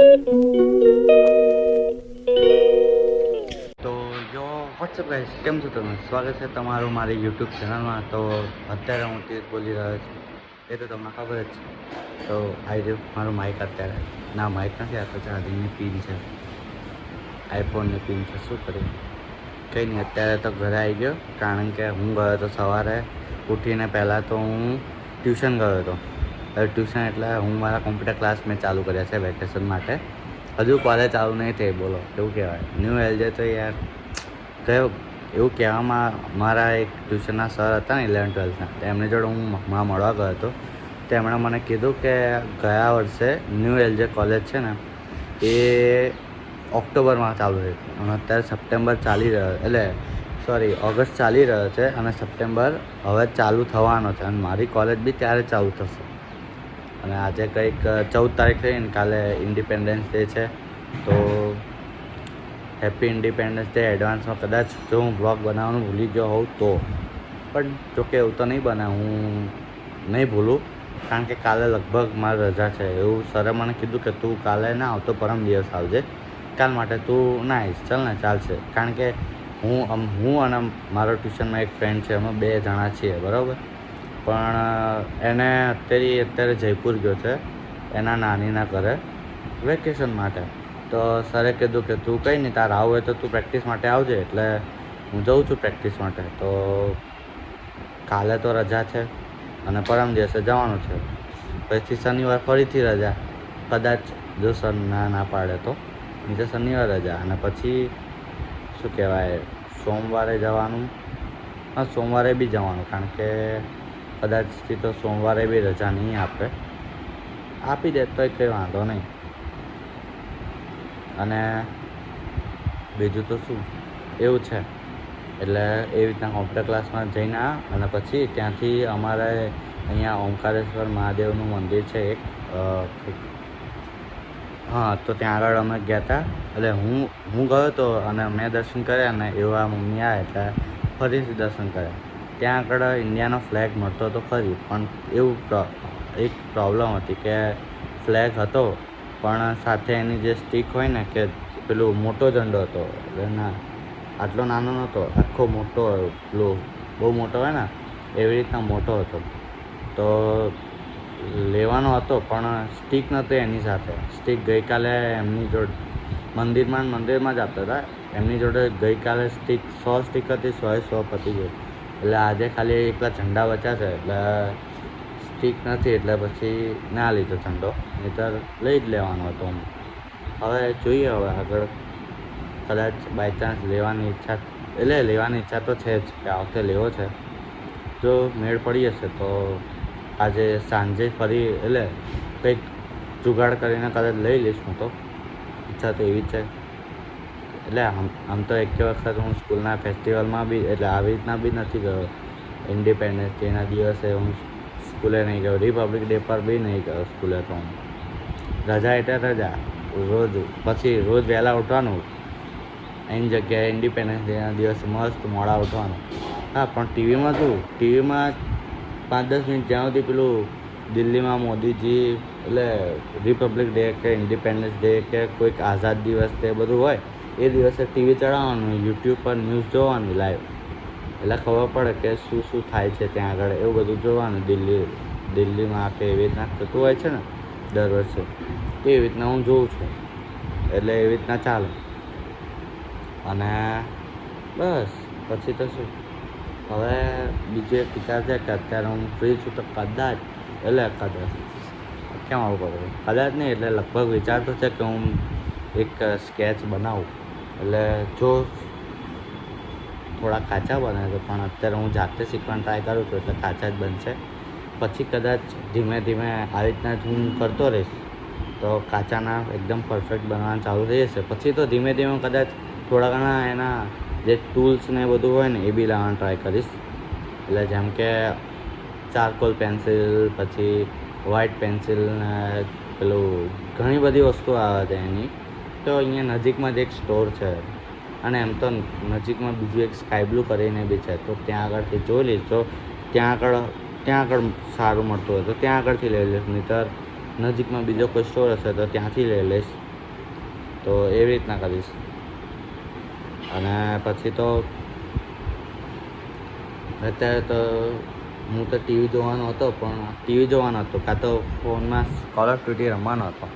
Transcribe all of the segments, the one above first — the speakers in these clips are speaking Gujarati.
તો વોટ્સઅપ ગાઈસ, કેમ છો તમે? સ્વાગત છે તમારું મારી યુટ્યુબ ચેનલમાં. તો અત્યારે હું તે બોલી રહ્યો છું, એ તો તમને ખબર જ છે. તો આવી રહ્યું મારું માઇક અત્યારે. ના, માઇક નથી, આ તો ચાર્જિંગની પિન છે, આઈફોનની પિન છે. શું કરીએ, કંઈ નહીં. અત્યારે તો ઘરે આવી ગયો, કારણ કે હું ગયો હતો સવારે ઉઠીને. પહેલાં તો હું ટ્યુશન ગયો હતો. હવે ટ્યુશન એટલે હું મારા કોમ્પ્યુટર ક્લાસ મેં ચાલુ કર્યા છે વેકેશન માટે. હજુ કોલેજ ચાલુ નહીં થઈ, બોલો કેવું કહેવાય. ન્યૂ એલજે તો યાર કયો એવું કહેવામાં, મારા એક ટ્યુશનના સર હતા ને 11th-12thના, એમની જોડે હું મળવા ગયો હતો. તેમણે મને કીધું કે ગયા વર્ષે ન્યૂ એલજે કોલેજ છે ને એ ઓક્ટોબરમાં ચાલુ થઈ, અને અત્યારે સપ્ટેમ્બર ચાલી રહ્યો, એટલે સોરી ઓગસ્ટ ચાલી રહ્યો છે, અને સપ્ટેમ્બર હવે ચાલુ થવાનો છે, અને મારી કોલેજ બી ત્યારે ચાલુ થશે. અને આજે કંઈક 14 તારીખ થઈ ને, કાલે ઇન્ડિપેન્ડન્સ ડે છે. તો હેપી ઇન્ડિપેન્ડન્સ ડે એડવાન્સમાં. કદાચ જો હું બ્લોગ બનાવવાનું ભૂલી ગયો હોઉં તો, પણ જોકે એવું તો નહીં બને, હું નહીં ભૂલું, કારણ કે કાલે લગભગ મારી રજા છે. એવું સરે મને કીધું કે તું કાલે ના આવતો, પરમ દિવસ આવજે, કાલ માટે તું ના આવીશ, ચાલ ને, ચાલશે. કારણ કે હું અને મારો ટ્યુશનમાં એક ફ્રેન્ડ છે, અમે 2 જણા છીએ, બરાબર. પણ એને અત્યારે જયપુર ગયો છે એના નાનીના ઘરે વેકેશન માટે. તો સરે કીધું કે તું કંઈ નહીં, તારે આવું હોય તો તું પ્રેક્ટિસ માટે આવજે. એટલે હું જઉં છું પ્રેક્ટિસ માટે. તો કાલે તો રજા છે અને પરમ દિવસે જવાનું છે. પછી શનિવાર ફરીથી રજા, કદાચ જો સર ના પાડે તો. નહીં તો શનિવાર રજા, અને પછી શું કહેવાય, સોમવારે જવાનું. હા, સોમવારે બી જવાનું, કારણ કે કદાચથી તો સોમવારે બી રજા નહીં આપે, આપી દે તોય કંઈ વાંધો નહીં. અને બીજું તો શું, એવું છે. એટલે એવી રીતના કોમ્પ્યુટર ક્લાસમાં જઈને અને પછી ત્યાંથી અમારે અહીંયા ઓમકારેશ્વર મહાદેવનું મંદિર છે એક, હા, તો ત્યાં આગળ અમે ગયા હતા. એટલે હું ગયો હતો અને મેં દર્શન કર્યા, અને એવા મમ્મી આવ્યા એટલે ફરીથી દર્શન કર્યા. ત્યાં આગળ ઇન્ડિયાનો ફ્લેગ મળતો હતો ખરી, પણ એવું એક પ્રોબ્લેમ હતી કે ફ્લેગ હતો, પણ સાથે એની જે સ્ટીક હોય ને, કે પેલું મોટો ઝંડો હતો. એટલે ના, આટલો નાનો નહોતો, આખો મોટો, પેલો બહુ મોટો હોય ને એવી રીતના મોટો હતો. તો લેવાનો હતો, પણ સ્ટીક નહોતી એની સાથે. સ્ટીક ગઈકાલે એમની જોડે મંદિરમાં જ આપતા હતા. એમની જોડે ગઈકાલે સ્ટીક 100 સ્ટીક હતી, 100 પતી ગઈ. એટલે આજે ખાલી એકલા ઝંડા બચ્યા છે, એટલે સ્ટીક નથી, એટલે પછી ના લીધો ઝંડો, નહીંતર લઈ જ લેવાનો હતો. હવે જોઈએ, હવે આગળ કદાચ બાય ચાન્સ લેવાની ઈચ્છા તો છે જ, કે આ વખતે લેવો છે. જો મેળ પડી જશે તો આજે સાંજે ફરી, એટલે કંઈક જુગાડ કરીને કદાચ લઈ લઈશ. હું તો ઈચ્છા તો એવી જ છે. એટલે આમ તો એક વખત હું સ્કૂલના ફેસ્ટિવલમાં બી, એટલે આવી રીતના બી નથી ગયો. ઇન્ડિપેન્ડન્સ ડેના દિવસે હું સ્કૂલે નહીં ગયો, રિપબ્લિક ડે પર બી નહીં ગયો સ્કૂલે. તો હું રજા એટલે રજા, પછી રોજ વહેલા ઉઠવાનું, એની જગ્યાએ ઇન્ડિપેન્ડન્સ ડેના દિવસે મસ્ત મોડા ઉઠવાનું. હા, પણ ટીવીમાં 5-10 મિનિટ જ્યાં સુધી પેલું દિલ્હીમાં મોદીજી, એટલે રિપબ્લિક ડે કે ઇન્ડિપેન્ડન્સ ડે કે કોઈક આઝાદ દિવસ તે બધું હોય, એ દિવસે ટીવી ચડાવવાનું, યુટ્યુબ પર ન્યૂઝ જોવાની લાઈવ, એટલે ખબર પડે કે શું થાય છે ત્યાં આગળ. એવું બધું જોવાનું. દિલ્હીમાં કે એવી રીતના થતું હોય છે ને દર વર્ષે, એવી રીતના હું જોઉં છું. એટલે એવી રીતના ચાલે. અને બસ પછી તો શું, હવે બીજું એક વિચાર છે કે અત્યારે હું ફ્રી છું, તો કદાચ કેમ આવું કરું, કદાચ નહીં, એટલે લગભગ વિચાર તો છે કે હું એક સ્કેચ બનાવું. એટલે જો થોડા કાચા બને છે, પણ અત્યારે હું જાતે શીખવાનું ટ્રાય કરું છું, એટલે કાચા જ બનશે. પછી કદાચ ધીમે ધીમે આવી રીતના જ હું કરતો રહીશ, તો કાચાના એકદમ પરફેક્ટ બનવાનું ચાલુ થઈ જશે. પછી તો ધીમે ધીમે કદાચ થોડા ઘણા એના જે ટૂલ્સ ને બધું હોય ને એ બી લાવવાનું ટ્રાય કરીશ. એટલે જેમ કે ચારકોલ પેન્સિલ, પછી વ્હાઇટ પેન્સિલ ને પેલું ઘણી બધી વસ્તુ આવે છે એની. તો અહીંયા નજીકમાં જ એક સ્ટોર છે, અને એમ તો નજીકમાં બીજું એક સ્કાય બ્લુ કરીને બી છે. તો ત્યાં આગળથી જોઈ લઈશ. જો ત્યાં આગળ સારું મળતું હોય તો ત્યાં આગળથી લઈ લઈશ, નહીંતર નજીકમાં બીજો કોઈ સ્ટોર હશે તો ત્યાંથી લઈ લઈશ. તો એવી રીતના કરીશ. અને પછી તો અત્યારે તો હું તો ટીવી જોવાનો હતો, પણ કાં તો ફોનમાં કોલ ઓફ ડ્યુટી રમવાનો હતો.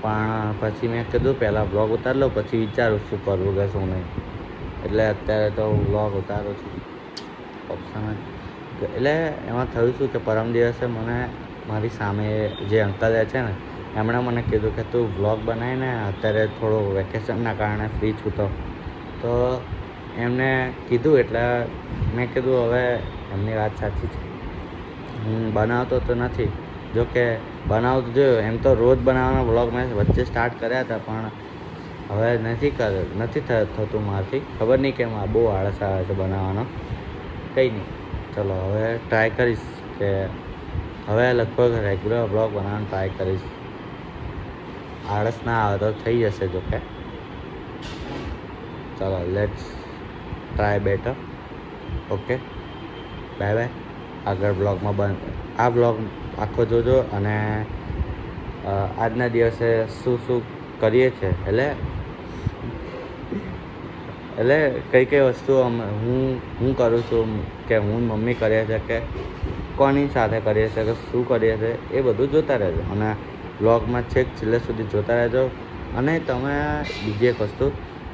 પણ પછી મેં કીધું પહેલાં બ્લોગ ઉતારી લો, પછી વિચારું શું કરવું કે શું નહીં. એટલે અત્યારે તો બ્લોગ ઉતારું છું. ઓપ્શન એટલે એમાં થયું શું કે પરમ દિવસે મને મારી સામે જે અંકલ રહે છે ને, એમણે મને કીધું કે તું વ્લોગ બનાવીને, અત્યારે થોડું વેકેશનના કારણે ફ્રી છું તો એમને કીધું એટલે મેં કીધું હવે એમની વાત સાચી છે. હું બનાવતો તો નથી, જો કે બનાવતો જોયું એમ તો રોજ બનાવવાનો વ્લોગ મેં વચ્ચે સ્ટાર્ટ કર્યા હતા, પણ હવે નથી થતું મારાથી. ખબર નહીં કેમ આ બહુ આળસ આવે છે બનાવવાનો. કંઈ નહીં, ચલો હવે ટ્રાય કરીશ કે હવે લગભગ રેગ્યુલર બ્લોગ બનાવવાનો ટ્રાય કરીશ. આળસ ના આવે તો થઈ જશે. જો કે ચલો let's try better. Okay, bye bye. આગળ બ્લોગમાં આ બ્લોગ આખો જોજો. અને આજના દિવસે શું કરીએ છીએ, એટલે કઈ વસ્તુ હું કરું છું, કે હું મમ્મી કરીએ છીએ, કે કોની સાથે કરીએ છીએ, કે શું કરીએ છીએ, એ બધું જોતા રહેજો. અને બ્લોગમાં છેક છેલ્લે સુધી જોતા રહેજો. અને તમે બીજી એક વસ્તુ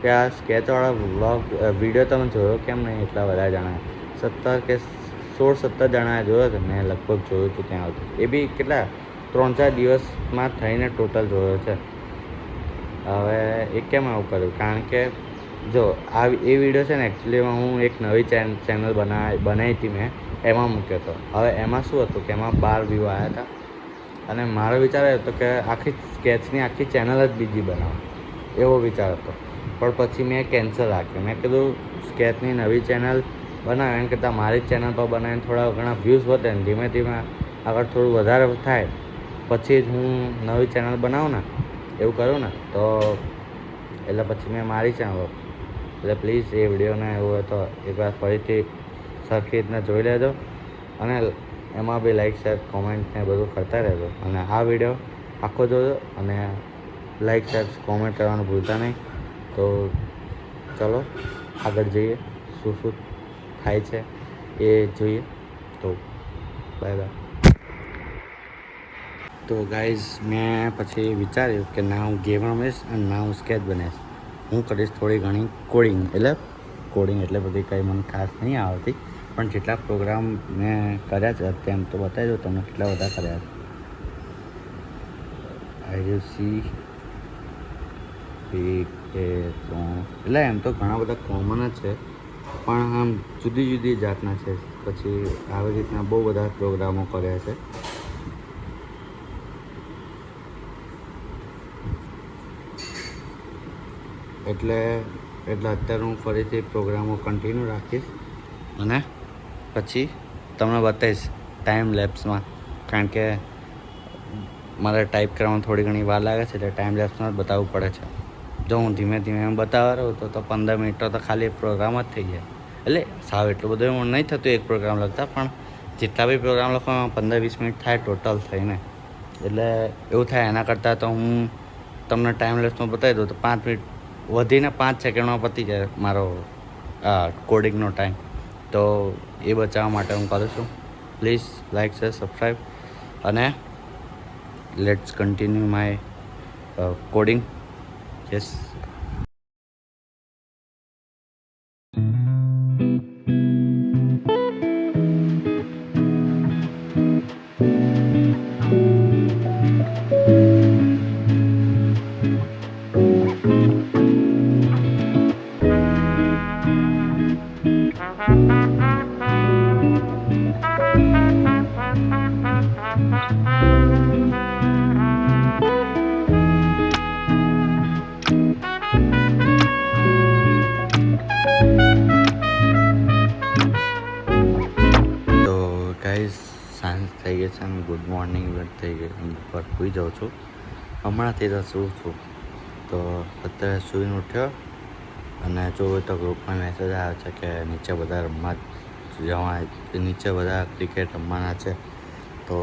કે આ સ્કેચવાળા વિડીયો તમે જોયો કેમ નહીં? એટલા બધા જણા 16-17 જણાએ જોયો છે. મેં લગભગ જોયું હતું ત્યાં આવતું. એ બી કેટલા 3-4 દિવસમાં થઈને ટોટલ જોયો છે. હવે એ કેમ આવું કર્યું? કારણ કે જો એ વિડીયો છે ને, એકચ્યુઅલીમાં હું એક નવી ચેનલ બનાવી હતી મેં, એમાં મૂક્યો હતો. હવે એમાં શું હતું કે એમાં 12 વ્યૂ આવ્યા હતા. અને મારો વિચાર હતો કે આખી ચેનલ જ બીજી બનાવો, એવો વિચાર હતો. પણ પછી મેં કેન્સલ રાખ્યું. મેં કીધું સ્કેચની નવી ચેનલ બનાવે એમ કરતાં મારી જ ચેનલ પર બનાવીને થોડા ઘણા વ્યૂઝ વધે ને ધીમે ધીમે આગળ થોડું વધારે થાય, પછી જ હું નવી ચેનલ બનાવું ને, એવું કરું ને તો એટલે પછી મેં મારી ચેનલ. એટલે પ્લીઝ એ વિડીયોને એવું હોય તો એકવાર ફરીથી સરખી રીતના જોઈ લેજો. અને એમાં બી લાઈક, શેર, કોમેન્ટ ને બધું કરતા રહેજો. અને આ વિડીયો આખો જોજો અને લાઈક, શેર, કોમેન્ટ કરવાનું ભૂલતા નહીં. તો ચલો આગળ જઈએ, શું થાય છે એ જોઈએ. તો બાય બાય. તો ગાઈઝ મેં પછી વિચાર્યું કે ના હું ગેમ રમીશ અને ના હું સ્કેચ બનાવીશ. હું કરીશ થોડી ઘણી કોડિંગ એટલે બધી કંઈ મને ખાસ નહીં આવડતી, પણ જેટલા પ્રોગ્રામ મેં કર્યા છે તેમ તો બતાવી દઉં તમને કેટલા બધા કર્યા છે. આઈયુસી 1, 2, 3 એટલે એમ તો ઘણા બધા કોમન જ છે, પણ આમ જુદી જાતના છે. પછી આવી રીતના બહુ બધા પ્રોગ્રામો કર્યા છે. એટલે અત્યારે હું ફરીથી પ્રોગ્રામો કન્ટિન્યુ રાખીશ અને પછી તમને બતાવીશ ટાઈમ લેપ્સમાં. કારણ કે મારે ટાઈપ કરવામાં થોડી ઘણી વાર લાગે છે, એટલે ટાઈમ લેપ્સમાં જ બતાવવું પડે છે. જો હું ધીમે ધીમે બતાવવા રહું તો 15 મિનિટનો તો ખાલી પ્રોગ્રામ જ થઈ જાય. એટલે સાવ એટલું બધું એવું નહીં થતું એક પ્રોગ્રામ લખતા, પણ જેટલા બી પ્રોગ્રામ લખવામાં 15-20 મિનિટ થાય ટોટલ થઈને. એટલે એવું થાય. એના કરતાં તો હું તમને ટાઈમ લેપ્સમાં બતાવી દઉં તો 5 મિનિટ વધીને 5 સેકન્ડમાં પતી જાય મારો કોડિંગનો ટાઈમ. તો એ બચાવવા માટે હું કરું છું. પ્લીઝ લાઈક, શેર, સબસ્ક્રાઈબ અને let's continue my coding. Yes. સાંજ થઈ ગઈ છે અને ગુડ મોર્નિંગ થઈ ગઈ. હું પર સૂઈ જાઉં છું હમણાંથી તો સૂવું છું. તો અત્યારે સૂઈને ઉઠ્યો અને જોયું તો ગ્રુપમાં મેસેજ આવ્યો છે કે નીચે બધા રમવા જવાય, નીચે બધા ક્રિકેટ રમવાના છે. તો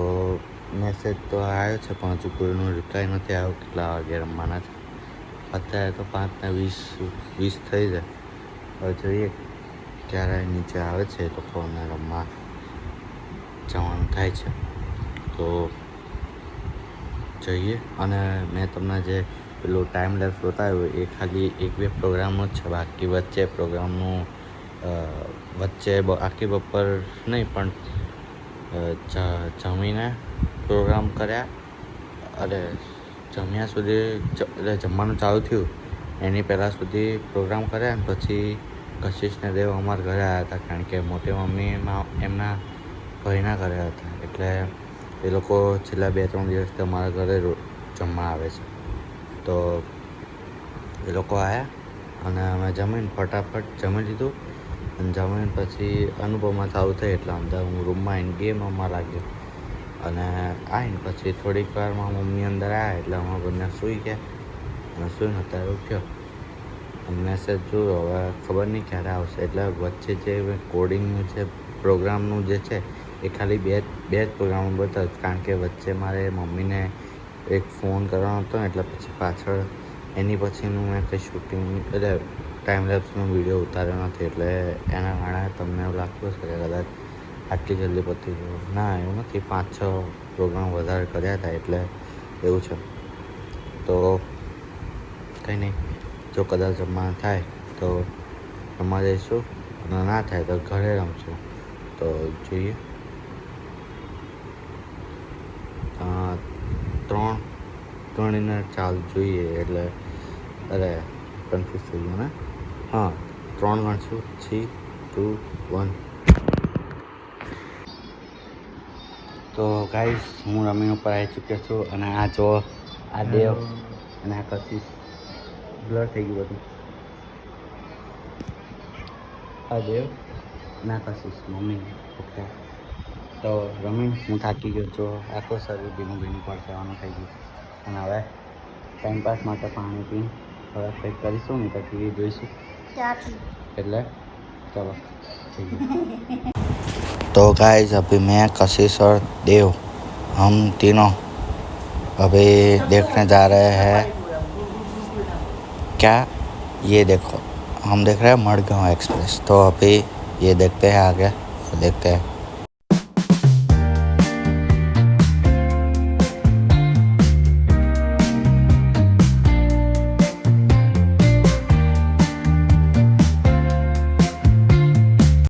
મેસેજ તો આવ્યો છે પણ હજુ કોઈનો રિપ્લાય નથી આવ્યો કેટલા વાગે રમવાના છે. અત્યારે તો 5:20 થઈ જાય. હવે જોઈએ ક્યારે નીચે આવે છે એ લોકોને રમવા જવાનું થાય છે. તો જઈએ. અને મેં તમને જે પેલું ટાઈમ લેપ્સ બતાવ્યું એ ખાલી 1-2 પ્રોગ્રામનું જ છે. બાકી વચ્ચે પ્રોગ્રામનું વચ્ચે આખી બપોર નહીં પણ જમીને પ્રોગ્રામ કર્યા. અરે જમ્યા સુધી એટલે જમવાનું ચાલુ થયું એની પહેલાં સુધી પ્રોગ્રામ કર્યા. અને પછી કશિશને દેવ અમારા ઘરે આવ્યા હતા, કારણ કે મોટી મમ્મીમાં એમના ભાઈના ઘરે હતા. એટલે એ લોકો છેલ્લા 2-3 દિવસથી અમારા ઘરે જમવા આવે છે. તો એ લોકો આવ્યા અને અમે જમીને ફટાફટ જમી લીધું. અને જમીને પછી અનુપમા ચાલુ થઈ એટલે અંદર હું રૂમમાં આવીને ગેમ રમવા લાગ્યો. અને આવીને પછી થોડીક વારમાં મમ્મી અંદર આવ્યા એટલે અમે બંને સૂઈ ગયા. અને સૂઈને અત્યારે ઉઠ્યો અને મેસેજ જોયો. હવે ખબર નહીં ક્યારે આવશે. એટલે વચ્ચે જે કોડિંગનું જે પ્રોગ્રામનું જે છે એ ખાલી બે જ પ્રોગ્રામ બતાવે, કારણ કે વચ્ચે મારે મમ્મીને એક ફોન કરવાનો હતો ને એટલે પછી પાછળ એની પછીનું મેં કંઈ શૂટિંગ એટલે ટાઈમ લેપ્સનો વિડીયો ઉતાર્યો નથી. એટલે એના કારણે તમને એવું લાગતું હશે કે કદાચ આટલી જલ્દી પતી ગયું. ના, એવું નથી. 5-6 પ્રોગ્રામ વધારે કર્યા હતા એટલે એવું છે. તો કંઈ નહીં, જો કદાચ જમવાનું થાય તો રમવા જઈશું, અને ના થાય તો ઘરે રમશું. તો જોઈએ. 3 મિનિટ ચાલુ જોઈએ એટલે અરે કન્ફ્યુઝ થઈ ગયો ને. હા, 3 ગણશું. 3, 2, 1. તો ગાઈસ, હું રમીન ઉપર આવી ચૂક્યો છું. અને આ જો આ દેવ અને આ કશિશ બ્લર થઈ ગયું બધું. આ દેવ અને આ કશિશ મમ્મી. ઓકે, તો રમીન હું થાકી ગયો છું. આખો શરીર ભીનું પડવાનું થઈ ગયું. અને હવે ટાઈમપાસ માટે પાણી પીને હવે કંઈક કરીશું નહીં તો ટીવી જોઈશું. એટલે चलो तो गाइस अभी मैं कशिश और देव हम तीनों अभी देखने जा रहे हैं. क्या ये देखो, हम देख रहे हैं मडगांव एक्सप्रेस. तो अभी ये देखते हैं आगे, देखते हैं.